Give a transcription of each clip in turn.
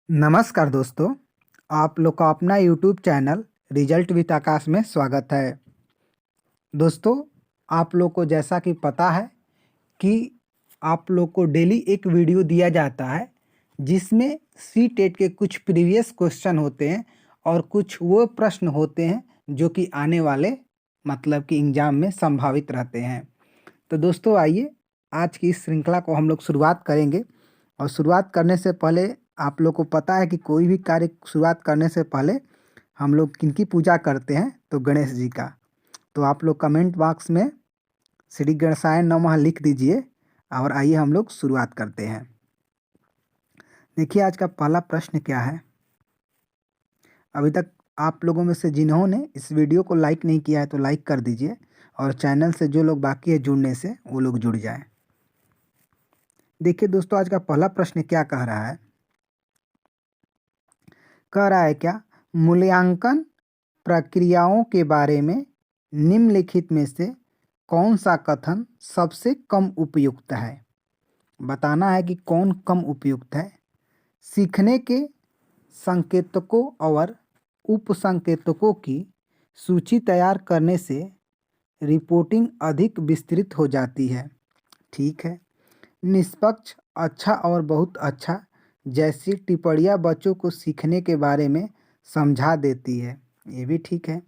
नमस्कार दोस्तों, आप लोग का अपना यूट्यूब चैनल रिजल्ट विद आकाश में स्वागत है। दोस्तों, आप लोग को जैसा कि पता है कि आप लोग को डेली एक वीडियो दिया जाता है जिसमें सी टेट के कुछ प्रीवियस क्वेश्चन होते हैं और कुछ वो प्रश्न होते हैं जो कि आने वाले मतलब कि एग्जाम में संभावित रहते हैं। तो दोस्तों आइए आज की इस श्रृंखला को हम लोग शुरुआत करेंगे। और शुरुआत करने से पहले आप लोग को पता है कि कोई भी कार्य शुरुआत करने से पहले हम लोग किनकी पूजा करते हैं, तो गणेश जी का। तो आप लोग कमेंट बॉक्स में श्री गणेशाय नमः लिख दीजिए और आइए हम लोग शुरुआत करते हैं। देखिए आज का पहला प्रश्न क्या है। अभी तक आप लोगों में से जिन्होंने इस वीडियो को लाइक नहीं किया है तो लाइक कर दीजिए और चैनल से जो लोग बाकी है जुड़ने से वो लोग जुड़ जाएं। देखिए दोस्तों, आज का पहला प्रश्न क्या कह रहा है। कह रहा है क्या, मूल्यांकन प्रक्रियाओं के बारे में निम्नलिखित में से कौन सा कथन सबसे कम उपयुक्त है। बताना है कि कौन कम उपयुक्त है। सीखने के संकेतकों और उपसंकेतकों की सूची तैयार करने से रिपोर्टिंग अधिक विस्तृत हो जाती है। ठीक है। निष्पक्ष, अच्छा और बहुत अच्छा जैसी टिप्पणियाँ बच्चों को सीखने के बारे में समझा देती है। ये भी ठीक है।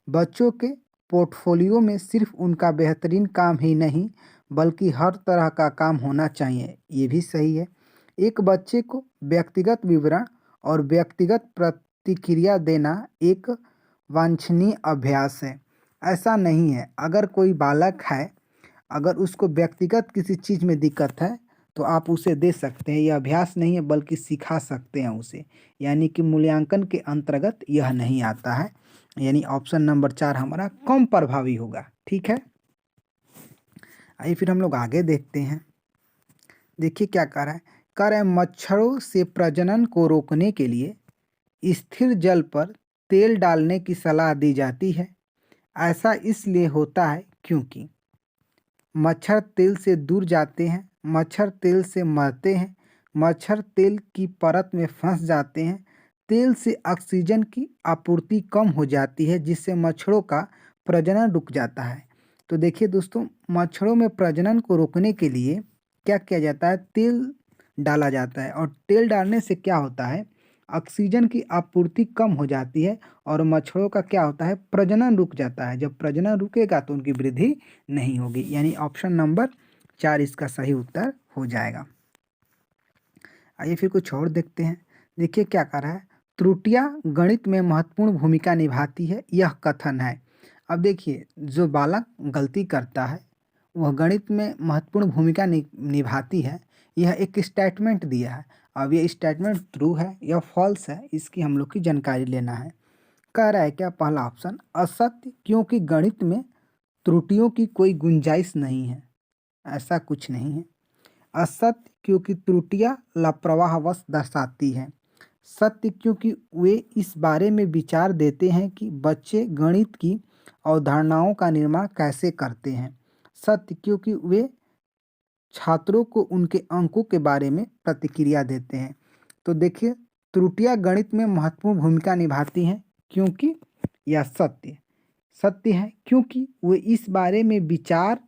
बच्चों के पोर्टफोलियो में सिर्फ उनका बेहतरीन काम ही नहीं बल्कि हर तरह का काम होना चाहिए। ये भी सही है। एक बच्चे को व्यक्तिगत विवरण और व्यक्तिगत प्रतिक्रिया देना एक वांछनीय अभ्यास है। ऐसा नहीं है, अगर कोई बालक है, अगर उसको व्यक्तिगत किसी चीज़ में दिक्कत है तो आप उसे दे सकते हैं। यह अभ्यास नहीं है बल्कि सिखा सकते हैं उसे, यानी कि मूल्यांकन के अंतर्गत यह नहीं आता है। यानी ऑप्शन नंबर 4 हमारा कम प्रभावी होगा। ठीक है। आइए फिर हम लोग आगे देखते हैं। देखिए क्या कह रहा है। कह रहा है मच्छरों से प्रजनन को रोकने के लिए स्थिर जल पर तेल डालने की सलाह दी जाती है। ऐसा इसलिए होता है क्योंकि मच्छर तेल से दूर जाते हैं, मच्छर तेल से मरते हैं, मच्छर तेल की परत में फंस जाते हैं। तेल से ऑक्सीजन की आपूर्ति कम हो जाती है जिससे मच्छरों का प्रजनन रुक जाता है। तो देखिए दोस्तों, मच्छरों में प्रजनन को रोकने के लिए क्या किया जाता है, तेल डाला जाता है। और तेल डालने से क्या होता है, ऑक्सीजन की आपूर्ति कम हो जाती है और मच्छरों का क्या होता है, प्रजनन रुक जाता है। जब प्रजनन रुकेगा तो उनकी वृद्धि नहीं होगी। यानी ऑप्शन नंबर 4 इसका सही उत्तर हो जाएगा। आइए फिर कुछ और देखते हैं। देखिए क्या कर रहा है। त्रुटियां गणित में महत्वपूर्ण भूमिका निभाती है, यह कथन है। अब देखिए, जो बालक गलती करता है वह गणित में महत्वपूर्ण भूमिका निभाती है, यह एक स्टेटमेंट दिया है। अब ये स्टेटमेंट ट्रू है या फॉल्स है, इसकी हम लोग की जानकारी लेना है। कह रहा है क्या, पहला ऑप्शन असत्य, क्योंकि गणित में त्रुटियों की कोई गुंजाइश नहीं है। ऐसा कुछ नहीं है। असत्य, क्योंकि त्रुटियां लापरवाहवश दर्शाती हैं। सत्य, क्योंकि वे इस बारे में विचार देते हैं कि बच्चे गणित की अवधारणाओं का निर्माण कैसे करते हैं। सत्य, क्योंकि वे छात्रों को उनके अंकों के बारे में प्रतिक्रिया देते हैं। तो देखिए, त्रुटियां गणित में महत्वपूर्ण भूमिका निभाती हैं क्योंकि यह सत्य सत्य है, क्योंकि वे इस बारे में विचार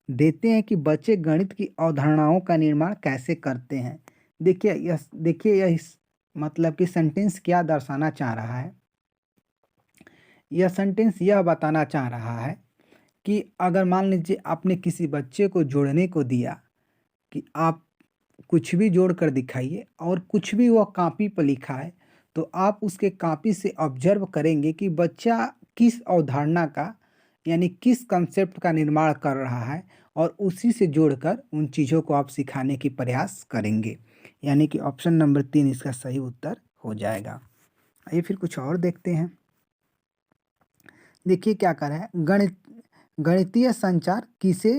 देते हैं कि बच्चे गणित की अवधारणाओं का निर्माण कैसे करते हैं। देखिए यह मतलब कि सेंटेंस क्या दर्शाना चाह रहा है। यह सेंटेंस यह बताना चाह रहा है कि अगर मान लीजिए आपने किसी बच्चे को जोड़ने को दिया कि आप कुछ भी जोड़ कर दिखाइए और कुछ भी वह कॉपी पर लिखा है, तो आप उसके कॉपी से ऑब्जर्व करेंगे कि बच्चा किस अवधारणा का यानी किस कंसेप्ट का निर्माण कर रहा है और उसी से जोड़कर उन चीज़ों को आप सिखाने की प्रयास करेंगे। यानी कि ऑप्शन नंबर 3 इसका सही उत्तर हो जाएगा। आइए फिर कुछ और देखते हैं। देखिए क्या कर रहा है। गणितीय संचार किसे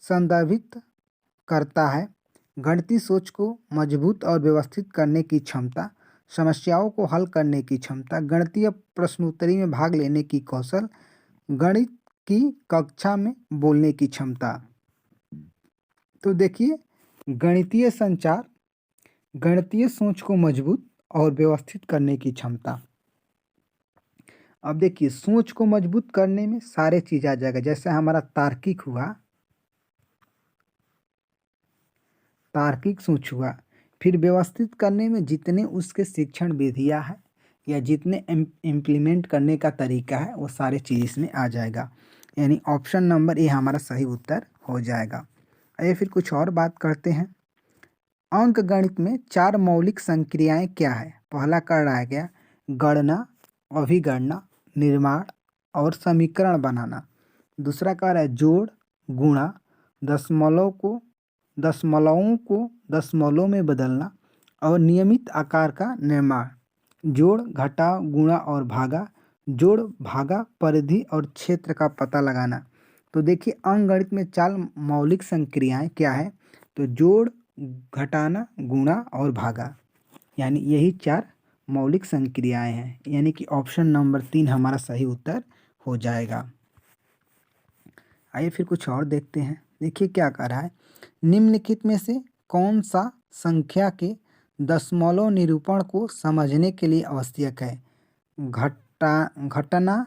संदर्भित करता है। गणितीय सोच को मजबूत और व्यवस्थित करने की क्षमता, समस्याओं को हल करने की क्षमता, गणितीय प्रश्नोत्तरी में भाग लेने की कौशल, गणित की कक्षा में बोलने की क्षमता। तो देखिए, गणितीय संचार गणितीय सोच को मजबूत और व्यवस्थित करने की क्षमता। अब देखिए सोच को मजबूत करने में सारे चीज आ जाएगा, जैसे हमारा तार्किक हुआ, तार्किक सोच हुआ, फिर व्यवस्थित करने में जितने उसके शिक्षण विधियां हैं या जितने इम्प्लीमेंट करने का तरीका है वो सारे चीज इसमें आ जाएगा। यानी ऑप्शन नंबर ए हमारा सही उत्तर हो जाएगा। आइए फिर कुछ और बात करते हैं। अंक गणित में 4 मौलिक संक्रियाएं क्या है? पहला कर रहा है क्या, गणना, अभिगणना, निर्माण और समीकरण बनाना। दूसरा कह रहा है जोड़, गुणा, दशमलवों को दशमलव में बदलना और नियमित आकार का निर्माण। जोड़, घटाव, गुणा और भागा, जोड़, भागा, परिधि और क्षेत्र का पता लगाना। तो देखिए अंकगणित में 4 मौलिक संक्रियाएं क्या है? तो जोड़, घटाना, गुणा और भागा, यानी यही 4 मौलिक संक्रियाएं हैं, यानी कि ऑप्शन नंबर 3 हमारा सही उत्तर हो जाएगा। आइए फिर कुछ और देखते हैं। देखिए क्या कह रहा है, निम्नलिखित में से कौन सा संख्या के दशमलव निरूपण को समझने के लिए आवश्यक है? घटाना,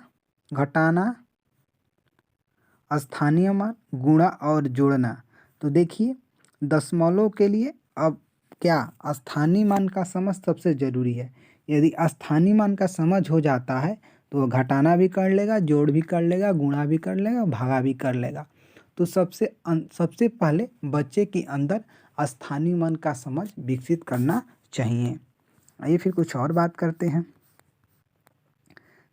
स्थानीय मान, गुणा और जोड़ना। तो देखिए दशमलव के लिए अब क्या स्थानीय मान का समझ सबसे ज़रूरी है। यदि स्थानीय मान का समझ हो जाता है तो वह घटाना भी कर लेगा, जोड़ भी कर लेगा, गुणा भी कर लेगा, भागा भी कर लेगा। तो सबसे पहले बच्चे के अंदर स्थानीय मान का समझ विकसित करना चाहिए। आइए फिर कुछ और बात करते हैं।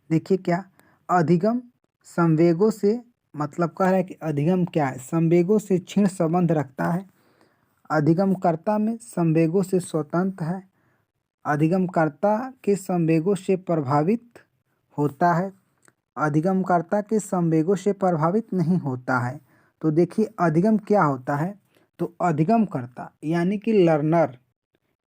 देखिए क्या, अधिगम संवेगों से, मतलब कह रहा है कि अधिगम क्या है? संवेगों से क्षीण संबंध रखता है। अधिगमकर्ता में संवेगों से स्वतंत्र है। अधिगमकर्ता के संवेगों से प्रभावित होता है। अधिगमकर्ता के संवेगों से प्रभावित नहीं होता है। तो देखिए अधिगम क्या होता है? तो अधिगमकर्ता यानी कि लर्नर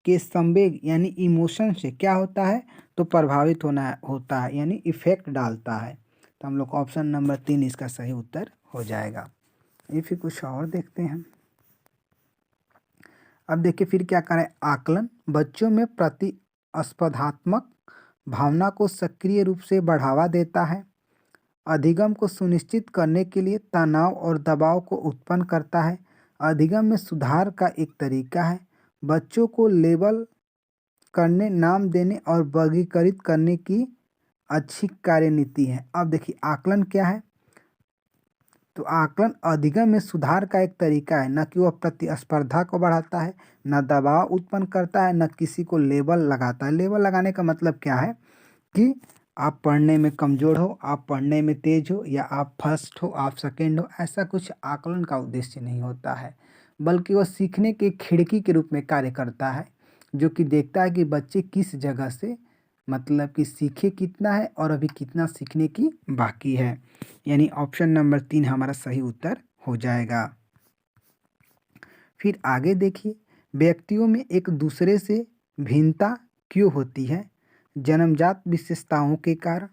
के संवेग यानी इमोशन से क्या होता है? तो प्रभावित होता है, यानी इफेक्ट डालता है। तो हम लोग ऑप्शन नंबर 3 इसका सही उत्तर हो जाएगा। ये फिर कुछ और देखते हैं। अब देखिए फिर क्या करें, आकलन बच्चों में प्रतिस्पर्धात्मक भावना को सक्रिय रूप से बढ़ावा देता है। अधिगम को सुनिश्चित करने के लिए तनाव और दबाव को उत्पन्न करता है। अधिगम में सुधार का एक तरीका है। बच्चों को लेबल करने, नाम देने और वर्गीकृत करने की अच्छी कार्यनीति है। अब देखिए आकलन क्या है? तो आकलन अधिगम में सुधार का एक तरीका है, न कि वह प्रतिस्पर्धा को बढ़ाता है, न दबाव उत्पन्न करता है, न किसी को लेबल लगाता है। लेबल लगाने का मतलब क्या है कि आप पढ़ने में कमज़ोर हो, आप पढ़ने में तेज हो, या आप फर्स्ट हो, आप सेकंड हो, ऐसा कुछ आकलन का उद्देश्य नहीं होता है, बल्कि वह सीखने की खिड़की के रूप में कार्य करता है, जो कि देखता है कि बच्चे किस जगह से, मतलब कि सीखे कितना है और अभी कितना सीखने की बाकी है। यानी ऑप्शन नंबर 3 हमारा सही उत्तर हो जाएगा। फिर आगे देखिए, व्यक्तियों में एक दूसरे से भिन्नता क्यों होती है? जन्मजात विशेषताओं के कारण,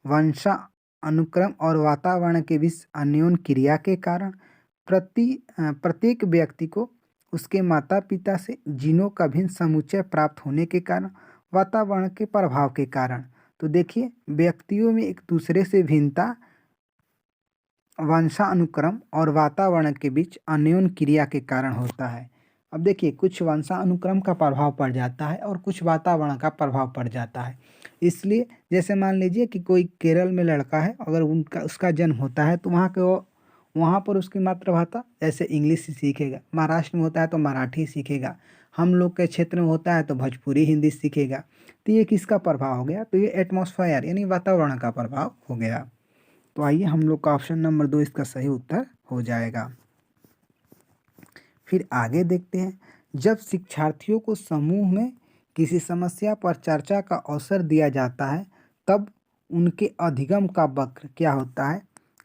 वंशानुक्रम और वातावरण के बीच अन्योन क्रिया के कारण, प्रत्येक व्यक्ति को उसके माता पिता से जीनों का भिन्न समुच्चय प्राप्त होने के कारण, वातावरण के प्रभाव के कारण। तो देखिए व्यक्तियों में एक दूसरे से भिन्नता वंशानुक्रम और वातावरण के बीच अन्योन क्रिया के कारण होता है। अब देखिए कुछ वंशानुक्रम का प्रभाव पड़ जाता है और कुछ वातावरण का प्रभाव पड़ जाता है। इसलिए जैसे मान लीजिए कि कोई केरल में लड़का है, अगर उसका जन्म होता है तो वहाँ पर उसकी मातृभाषा जैसे इंग्लिश सीखेगा, महाराष्ट्र में होता है तो मराठी सीखेगा, हम लोग के क्षेत्र में होता है तो भोजपुरी हिंदी सीखेगा। तो ये किसका प्रभाव हो गया? तो ये एटमॉस्फेयर यानी वातावरण का प्रभाव हो गया। तो आइए हम लोग का ऑप्शन नंबर 2 इसका सही उत्तर हो जाएगा। फिर आगे देखते हैं, जब शिक्षार्थियों को समूह में किसी समस्या पर चर्चा का अवसर दिया जाता है तब उनके अधिगम का वक्र क्या होता है?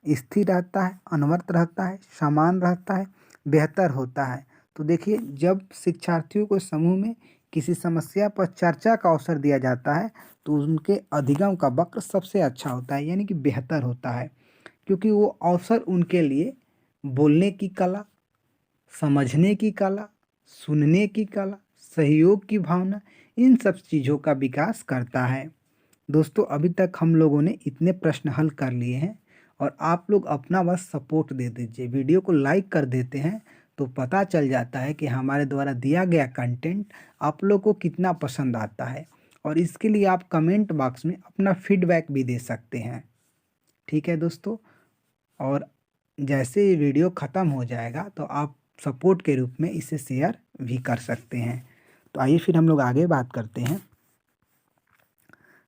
स्थिर रहता है, अनवरत रहता है, समान रहता है, बेहतर होता है। तो देखिए जब शिक्षार्थियों को समूह में किसी समस्या पर चर्चा का अवसर दिया जाता है तो उनके अधिगम का वक्र सबसे अच्छा होता है, यानी कि बेहतर होता है, क्योंकि वो अवसर उनके लिए बोलने की कला, समझने की कला, सुनने की कला, सहयोग की भावना, इन सब चीज़ों का विकास करता है। दोस्तों अभी तक हम लोगों ने इतने प्रश्न हल कर लिए हैं और आप लोग अपना बस सपोर्ट दे दीजिए, वीडियो को लाइक कर देते हैं तो पता चल जाता है कि हमारे द्वारा दिया गया कंटेंट आप लोग को कितना पसंद आता है। और इसके लिए आप कमेंट बॉक्स में अपना फीडबैक भी दे सकते हैं। ठीक है दोस्तों, और जैसे ये वीडियो ख़त्म हो जाएगा तो आप सपोर्ट के रूप में इसे शेयर भी कर सकते हैं। तो आइए फिर हम लोग आगे बात करते हैं।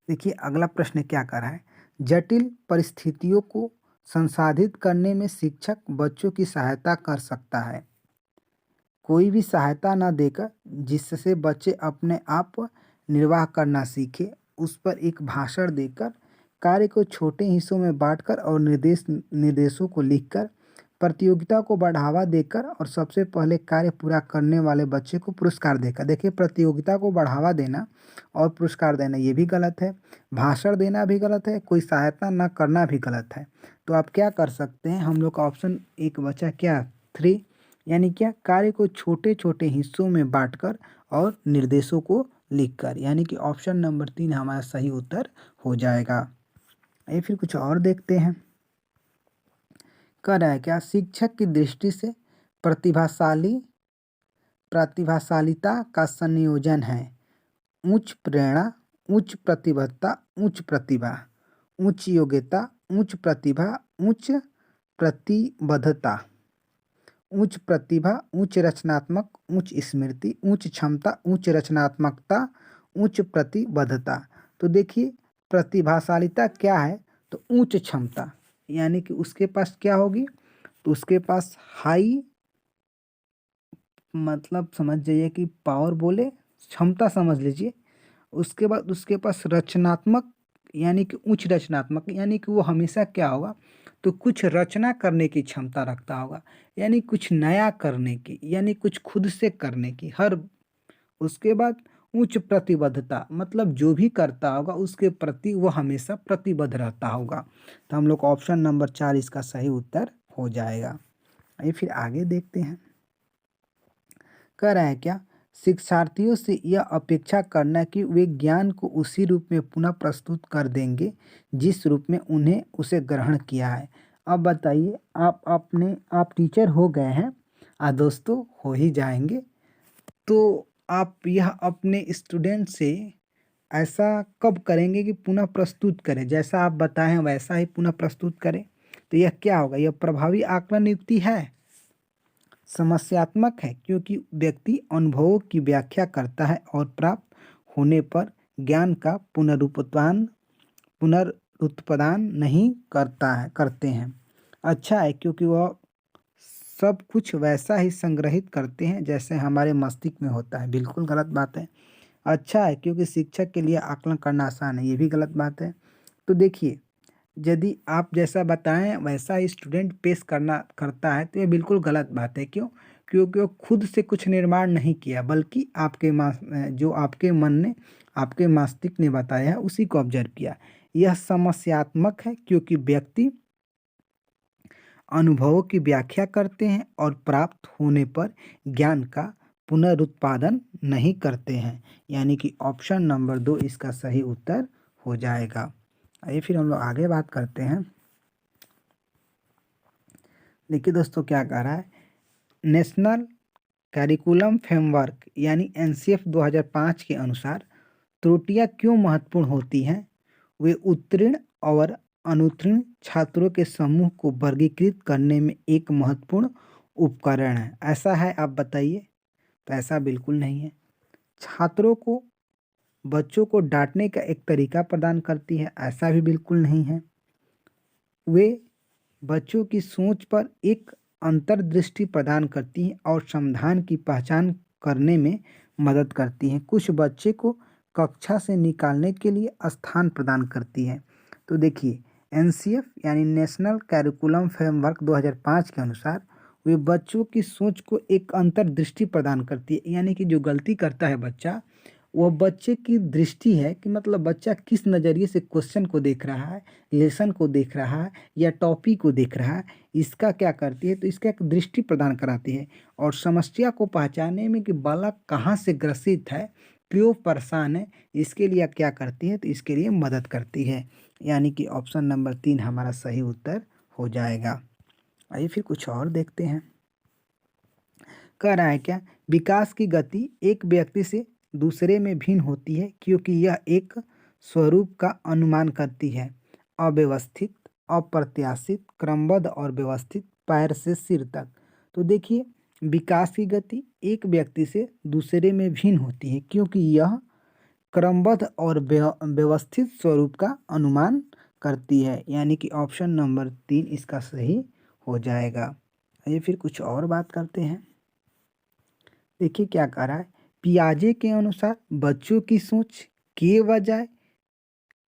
देखिए अगला प्रश्न क्या कर रहा है, जटिल परिस्थितियों को संसाधित करने में शिक्षक बच्चों की सहायता कर सकता है। कोई भी सहायता न देकर जिससे बच्चे अपने आप निर्वाह करना सीखे, उस पर एक भाषण देकर, कार्य को छोटे हिस्सों में बांटकर और निर्देशों को लिखकर, प्रतियोगिता को बढ़ावा देकर और सबसे पहले कार्य पूरा करने वाले बच्चे को पुरस्कार देकर। देखिए प्रतियोगिता को बढ़ावा देना और पुरस्कार देना ये भी गलत है, भाषण देना भी गलत है, कोई सहायता न करना भी गलत है। तो आप क्या कर सकते हैं, हम लोग का ऑप्शन एक बचा क्या, 3, यानी क्या, कार्य को छोटे छोटे हिस्सों में बांटकर और निर्देशों को लिखकर, यानी कि ऑप्शन नंबर 3 हमारा सही उत्तर हो जाएगा। आइए फिर कुछ और देखते हैं। कह रहा है क्या, शिक्षक की दृष्टि से प्रतिभाशालिता का संयोजन है उच्च प्रेरणा, उच्च प्रतिबद्धता, उच्च प्रतिभा, उच्च योग्यता, उच्च प्रतिभा, उच्च प्रतिबद्धता, उच्च प्रतिभा, उच्च रचनात्मक, उच्च स्मृति, उच्च क्षमता, उच्च रचनात्मकता, उच्च प्रतिबद्धता। तो देखिए प्रतिभाशालिता क्या है, तो उच्च क्षमता, यानी कि उसके पास क्या होगी, तो उसके पास हाई, मतलब समझ जाइए कि पावर बोले, क्षमता समझ लीजिए। उसके बाद उसके पास रचनात्मक, यानी कि उच्च रचनात्मक, यानी कि वो हमेशा क्या होगा, तो कुछ रचना करने की क्षमता रखता होगा, यानी कुछ नया करने की, यानी कुछ खुद से करने की हर। उसके बाद उच्च प्रतिबद्धता, मतलब जो भी करता होगा उसके प्रति वो हमेशा प्रतिबद्ध रहता होगा। तो हम लोग ऑप्शन नंबर 4 इसका सही उत्तर हो जाएगा। आइए फिर आगे देखते हैं। कह रहा है क्या, शिक्षार्थियों से यह अपेक्षा करना कि वे ज्ञान को उसी रूप में पुनः प्रस्तुत कर देंगे जिस रूप में उन्हें उसे ग्रहण किया है। अब बताइए, आप टीचर हो गए हैं, दोस्तों हो ही जाएंगे, तो आप यह अपने स्टूडेंट से ऐसा कब करेंगे कि पुनः प्रस्तुत करें, जैसा आप बताएं हैं वैसा ही पुनः प्रस्तुत करें। तो यह क्या होगा, यह प्रभावी आकलन युक्ति है, समस्यात्मक है, क्योंकि व्यक्ति अनुभवों की व्याख्या करता है और प्राप्त होने पर ज्ञान का पुनरुत्पादन नहीं करते हैं। अच्छा है, क्योंकि वह सब कुछ वैसा ही संग्रहित करते हैं जैसे हमारे मस्तिष्क में होता है। बिल्कुल गलत बात है। अच्छा है, क्योंकि शिक्षक के लिए आकलन करना आसान है, ये भी गलत बात है। तो देखिए, यदि आप जैसा बताएं वैसा ही स्टूडेंट पेश करता है तो ये बिल्कुल गलत बात है। क्यों? क्योंकि वो खुद से कुछ निर्माण नहीं किया, बल्कि जो आपके मन ने, आपके मस्तिष्क ने बताया है उसी को ऑब्जर्व किया। यह समस्यात्मक है, क्योंकि व्यक्ति अनुभवों की व्याख्या करते हैं और प्राप्त होने पर ज्ञान का पुनरुत्पादन नहीं करते हैं, यानी कि ऑप्शन नंबर 2 इसका सही उत्तर हो जाएगा। आइए फिर हम लोग आगे बात करते हैं। देखिए दोस्तों क्या कह रहा है, नेशनल करिकुलम फ्रेमवर्क यानी एनसीएफ 2005 के अनुसार त्रुटियां क्यों महत्वपूर्ण होती हैं? वे उत्तीर्ण और अनुत्तीर्ण छात्रों के समूह को वर्गीकृत करने में एक महत्वपूर्ण उपकरण है। ऐसा है, आप बताइए। तो ऐसा बिल्कुल नहीं है। छात्रों को, बच्चों को डांटने का एक तरीका प्रदान करती है, ऐसा भी बिल्कुल नहीं है। वे बच्चों की सोच पर एक अंतर्दृष्टि प्रदान करती हैं और समाधान की पहचान करने में मदद करती हैं। कुछ बच्चे को कक्षा से निकालने के लिए स्थान प्रदान करती है। तो देखिए, एनसीएफ यानी नेशनल करिकुलम फ्रेमवर्क 2005 के अनुसार वे बच्चों की सोच को एक अंतर्दृष्टि प्रदान करती है, यानी कि जो गलती करता है बच्चा, वह बच्चे की दृष्टि है कि मतलब बच्चा किस नज़रिए से क्वेश्चन को देख रहा है, लेसन को देख रहा है या टॉपिक को देख रहा है, इसका क्या करती है, तो इसका एक दृष्टि प्रदान कराती है। और समस्या को पहचानने में कि बालक कहाँ से ग्रसित है, क्लियोपर्सन है, इसके लिए क्या करती है, तो इसके लिए मदद करती है, यानी कि ऑप्शन नंबर 3 हमारा सही उत्तर हो जाएगा। आइए फिर कुछ और देखते हैं। कह रहा है क्या, विकास की गति एक व्यक्ति से दूसरे में भिन्न होती है क्योंकि यह एक स्वरूप का अनुमान करती है। अव्यवस्थित, अप्रत्याशित, क्रमबद्ध और व्यवस्थित, पैर से सिर तक। तो देखिए, विकास की गति एक व्यक्ति से दूसरे में भिन्न होती है क्योंकि यह क्रमबद्ध और व्यवस्थित स्वरूप का अनुमान करती है, यानी कि ऑप्शन नंबर 3 इसका सही हो जाएगा। आइए फिर कुछ और बात करते हैं। देखिए क्या कह रहा है, पियाजे के अनुसार बच्चों की सोच के बजाय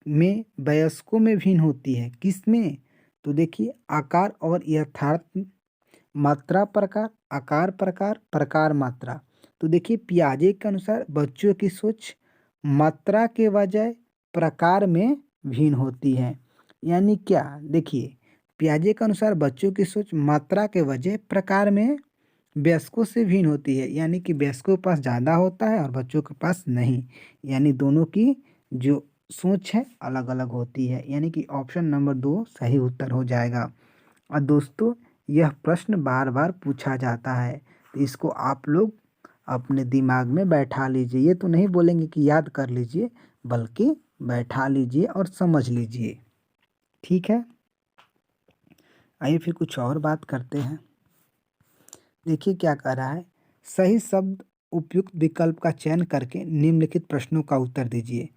में वयस्कों में भिन्न होती है। किसमें, तो देखिए आकार और यथार्थ, मात्रा प्रकार, आकार प्रकार, प्रकार मात्रा। तो देखिए पियाजे के अनुसार बच्चों की सोच मात्रा के बजाय प्रकार में भिन्न होती है। यानी क्या, देखिए पियाजे के अनुसार बच्चों की सोच मात्रा के बजाय प्रकार में वयस्कों से भिन्न होती है, यानी कि वयस्कों के पास ज़्यादा होता है और बच्चों के पास नहीं, यानी दोनों की जो सोच है अलग अलग होती है, यानी कि ऑप्शन नंबर 2 सही उत्तर हो जाएगा। और दोस्तों, यह प्रश्न बार बार पूछा जाता है, तो इसको आप लोग अपने दिमाग में बैठा लीजिए। ये तो नहीं बोलेंगे कि याद कर लीजिए, बल्कि बैठा लीजिए और समझ लीजिए, ठीक है। आइए फिर कुछ और बात करते हैं। देखिए क्या कह रहा है, सही शब्द उपयुक्त विकल्प का चयन करके निम्नलिखित प्रश्नों का उत्तर दीजिए।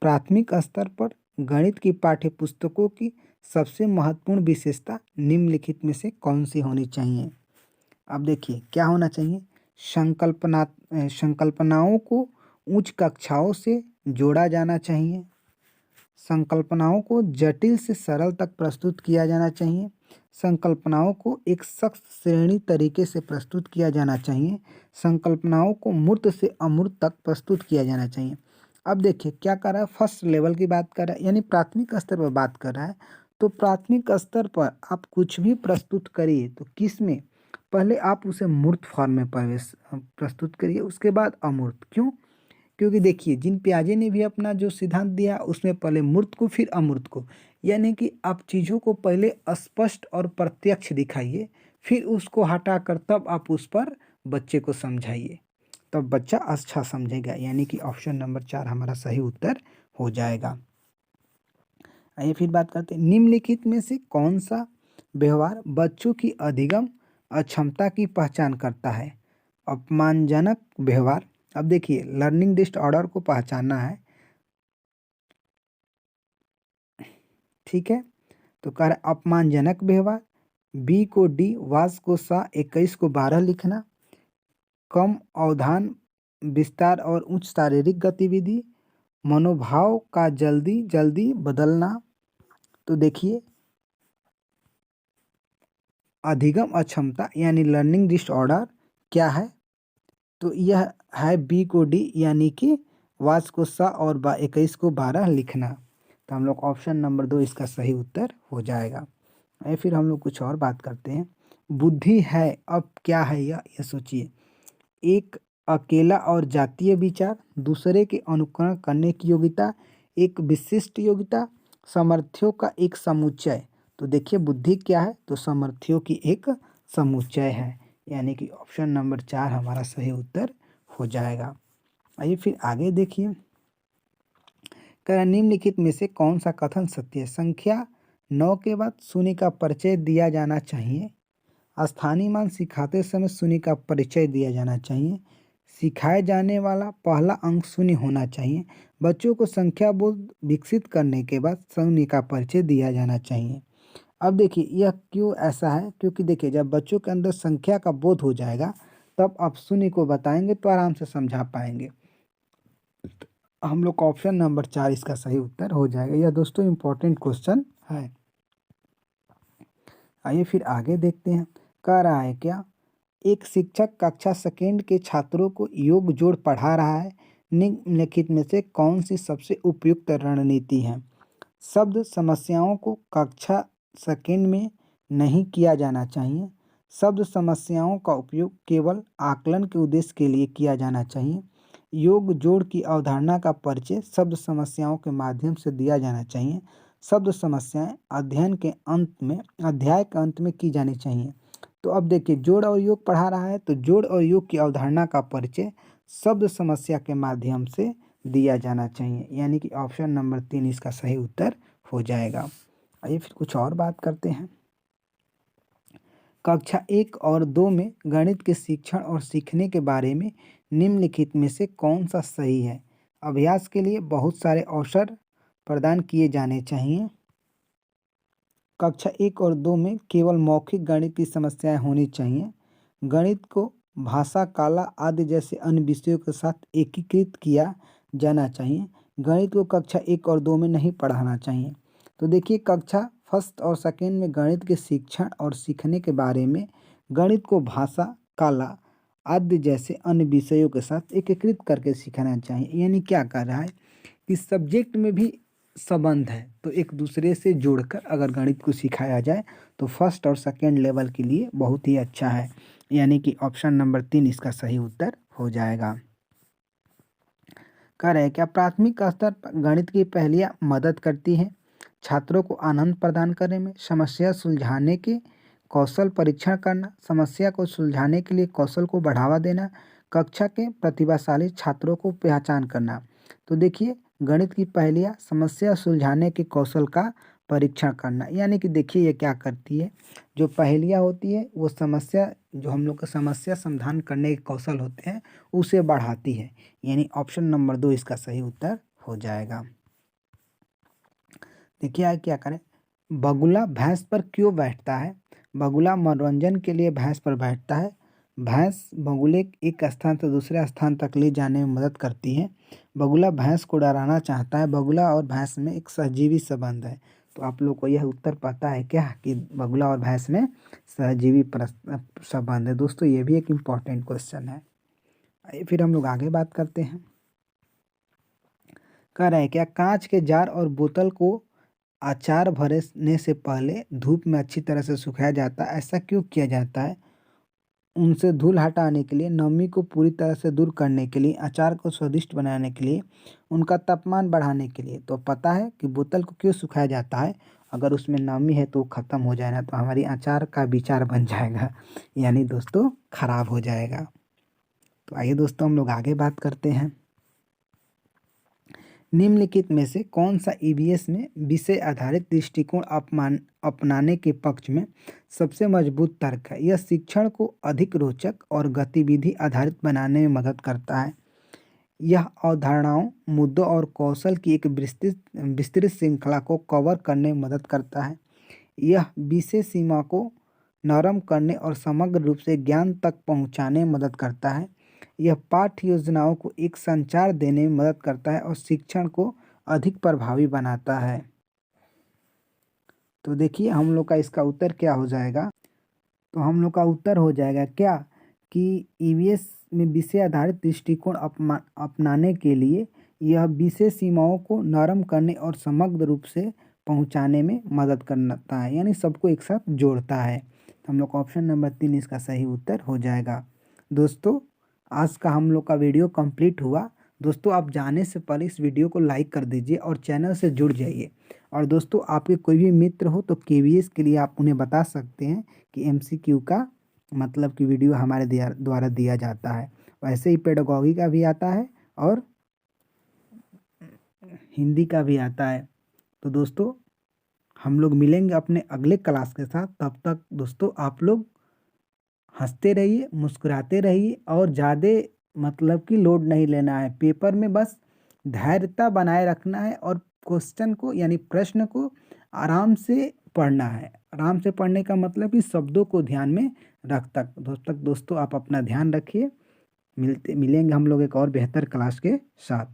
प्राथमिक स्तर पर गणित की पाठ्य पुस्तकों की सबसे महत्वपूर्ण विशेषता निम्नलिखित में से कौन सी होनी चाहिए। अब देखिए क्या होना चाहिए, संकल्पनाओं को उच्च कक्षाओं से जोड़ा जाना चाहिए, संकल्पनाओं को जटिल से सरल तक प्रस्तुत किया जाना चाहिए, संकल्पनाओं को एक सख्त श्रेणी तरीके से प्रस्तुत किया जाना चाहिए, संकल्पनाओं को मूर्त से अमूर्त तक प्रस्तुत किया जाना चाहिए। अब देखिए क्या कर रहा है, फर्स्ट लेवल की बात कर रहा है, यानी प्राथमिक स्तर पर बात कर रहा है। तो प्राथमिक स्तर पर आप कुछ भी प्रस्तुत करिए तो किस में, पहले आप उसे मूर्त फॉर्म में प्रस्तुत करिए, उसके बाद अमूर्त। क्यों, क्योंकि देखिए जिन पियाजे ने भी अपना जो सिद्धांत दिया उसमें पहले मूर्त को फिर अमूर्त को, यानी कि आप चीज़ों को पहले स्पष्ट और प्रत्यक्ष दिखाइए, फिर उसको हटाकर तब आप उस पर बच्चे को समझाइए, तब बच्चा अच्छा समझेगा, यानी कि ऑप्शन नंबर 4 हमारा सही उत्तर हो जाएगा। आइए फिर बात करते हैं, निम्नलिखित में से कौन सा व्यवहार बच्चों की अधिगम अक्षमता की पहचान करता है। अपमानजनक व्यवहार, अब देखिए लर्निंग डिसऑर्डर को पहचानना है, ठीक है। तो कह रहा अपमानजनक व्यवहार, बी को डी, वास को सा, 21 को 12 लिखना, कम अवधान विस्तार और उच्च शारीरिक गतिविधि, मनोभाव का जल्दी जल्दी बदलना। तो देखिए अधिगम अक्षमता यानी लर्निंग डिसऑर्डर क्या है, तो यह है बी को डी, यानी कि वास को सा और 21 को 12 लिखना। तो हम लोग ऑप्शन नंबर 2 इसका सही उत्तर हो जाएगा। या फिर हम लोग कुछ और बात करते हैं। बुद्धि है, अब क्या है यह सोचिए। एक अकेला और जातीय विचार, दूसरे के अनुकरण करने की योग्यता, एक विशिष्ट योग्यता, सामर्थ्यों का एक समुच्चय। तो देखिए बुद्धि क्या है, तो सामर्थ्यों की एक समुच्चय है, यानी कि ऑप्शन नंबर 4 हमारा सही उत्तर हो जाएगा। आइए फिर आगे देखिए, निम्नलिखित में से कौन सा कथन सत्य है। संख्या 9 के बाद शून्य का परिचय दिया जाना चाहिए। स्थानीय मान सिखाते समय शून्य का परिचय दिया जाना चाहिए। सिखाए जाने वाला पहला अंक शून्य होना चाहिए। बच्चों को संख्या बोध विकसित करने के बाद शून्य का परिचय दिया जाना चाहिए। अब देखिए यह क्यों ऐसा है, क्योंकि देखिए जब बच्चों के अंदर संख्या का बोध हो जाएगा तब आप शून्य को बताएंगे तो आराम से समझा पाएंगे। हम लोग ऑप्शन नंबर 4 इसका सही उत्तर हो जाएगा। यह दोस्तों इम्पोर्टेंट क्वेश्चन है। आइए फिर आगे देखते हैं। कह रहा है क्या, एक शिक्षक कक्षा सेकेंड के छात्रों को योग जोड़ पढ़ा रहा है। निम्नलिखित में से कौन सी सबसे उपयुक्त रणनीति है। शब्द समस्याओं को कक्षा सेकेंड में नहीं किया जाना चाहिए। शब्द समस्याओं का उपयोग केवल आकलन के उद्देश्य के लिए किया जाना चाहिए। योग जोड़ की अवधारणा का परिचय शब्द समस्याओं के माध्यम से दिया जाना चाहिए। शब्द समस्याएं अध्याय के अंत में की जानी चाहिए। तो अब देखिए जोड़ और योग पढ़ा रहा है, तो जोड़ और योग की अवधारणा का परिचय शब्द समस्या के माध्यम से दिया जाना चाहिए, यानी कि ऑप्शन नंबर 3 इसका सही उत्तर हो जाएगा। आइए फिर कुछ और बात करते हैं। कक्षा 1 और 2 में गणित के शिक्षण और सीखने के बारे में निम्नलिखित में से कौन सा सही है? अभ्यास के लिए बहुत सारे अवसर प्रदान किए जाने चाहिए। कक्षा 1 और 2 में केवल मौखिक गणित की समस्याएं होनी चाहिए। गणित को भाषा, कला आदि जैसे अन्य विषयों के साथ एकीकृत किया जाना चाहिए। गणित को कक्षा 1 और 2 में नहीं पढ़ाना चाहिए। तो देखिए कक्षा फर्स्ट और सेकेंड में गणित के शिक्षण और सीखने के बारे में गणित को भाषा, कला आदि जैसे अन्य विषयों के साथ एकीकृत करके सीखना चाहिए। यानी क्या कर रहा है कि सब्जेक्ट में भी संबंध है, तो एक दूसरे से जोड़कर अगर गणित को सिखाया जाए तो फर्स्ट और सेकेंड लेवल के लिए बहुत ही अच्छा है। यानी कि ऑप्शन नंबर 3 इसका सही उत्तर हो जाएगा। कह रहे हैं क्या प्राथमिक स्तर पर गणित की पहेलियाँ मदद करती हैं छात्रों को आनंद प्रदान करने में, समस्या सुलझाने के कौशल परीक्षण करना, समस्या को सुलझाने के लिए कौशल को बढ़ावा देना, कक्षा के प्रतिभाशाली छात्रों को पहचान करना। तो देखिए गणित की पहेलियाँ समस्या सुलझाने के कौशल का परीक्षण करना, यानी कि देखिए ये क्या करती है, जो पहेलियाँ होती है वो समस्या, जो हम लोग का समस्या समाधान करने के कौशल होते हैं उसे बढ़ाती है। यानी ऑप्शन नंबर 2 इसका सही उत्तर हो जाएगा। देखिए आगे क्या करें, बगुला भैंस पर क्यों बैठता है? बगुला मनोरंजन के लिए भैंस पर बैठता है। भैंस बगुले एक स्थान से दूसरे स्थान तक ले जाने में मदद करती है। बगुला भैंस को डराना चाहता है। बगुला और भैंस में एक सहजीवी संबंध है। तो आप लोग को यह उत्तर पता है क्या कि बगुला और भैंस में सहजीवी संबंध है? दोस्तों ये भी एक इम्पॉर्टेंट क्वेश्चन है। फिर हम लोग आगे बात करते हैं। कह रहे हैं क्या कांच के जार और बोतल को अचार भरने से पहले धूप में अच्छी तरह से सुखाया जाता है? ऐसा क्यों किया जाता है? उनसे धूल हटाने के लिए, नमी को पूरी तरह से दूर करने के लिए, अचार को स्वादिष्ट बनाने के लिए, उनका तापमान बढ़ाने के लिए। तो पता है कि बोतल को क्यों सुखाया जाता है? अगर उसमें नमी है तो ख़त्म हो जाए ना, तो हमारी अचार का विचार बन जाएगा, यानी दोस्तों खराब हो जाएगा। तो आइए दोस्तों हम लोग आगे बात करते हैं। निम्नलिखित में से कौन सा ईवीएस में विषय आधारित दृष्टिकोण अपनाने के पक्ष में सबसे मजबूत तर्क है? यह शिक्षण को अधिक रोचक और गतिविधि आधारित बनाने में मदद करता है। यह अवधारणाओं, मुद्दों और कौशल की एक विस्तृत श्रृंखला को कवर करने में मदद करता है। यह विषय सीमा को नरम करने और समग्र रूप से ज्ञान तक पहुंचाने में मदद करता है। यह पाठ्य योजनाओं को एक संचार देने में मदद करता है और शिक्षण को अधिक प्रभावी बनाता है। तो देखिए हम लोग का इसका उत्तर क्या हो जाएगा? तो हम लोग का उत्तर हो जाएगा क्या कि ईवीएस में विषय आधारित दृष्टिकोण अपनाने के लिए यह विषय सीमाओं को नरम करने और समग्र रूप से पहुंचाने में मदद करता है, यानी सबको एक साथ जोड़ता है। तो हम लोग का ऑप्शन नंबर 3 इसका सही उत्तर हो जाएगा। दोस्तों आज का हम लोग का वीडियो कंप्लीट हुआ। दोस्तों आप जाने से पहले इस वीडियो को लाइक कर दीजिए और चैनल से जुड़ जाइए। और दोस्तों आपके कोई भी मित्र हो तो केवीएस के लिए आप उन्हें बता सकते हैं कि एमसीक्यू का मतलब कि वीडियो हमारे द्वारा दिया जाता है। वैसे ही पेडागॉजी का भी आता है और हिंदी का भी आता है। तो दोस्तों हम लोग मिलेंगे अपने अगले क्लास के साथ। तब तक दोस्तों आप लोग हंसते रहिए, मुस्कुराते रहिए और ज़्यादा मतलब कि लोड नहीं लेना है। पेपर में बस धैर्यता बनाए रखना है और क्वेश्चन को यानी प्रश्न को आराम से पढ़ना है। आराम से पढ़ने का मतलब कि शब्दों को ध्यान में रख दोस्तों आप अपना ध्यान रखिए। मिलेंगे हम लोग एक और बेहतर क्लास के साथ।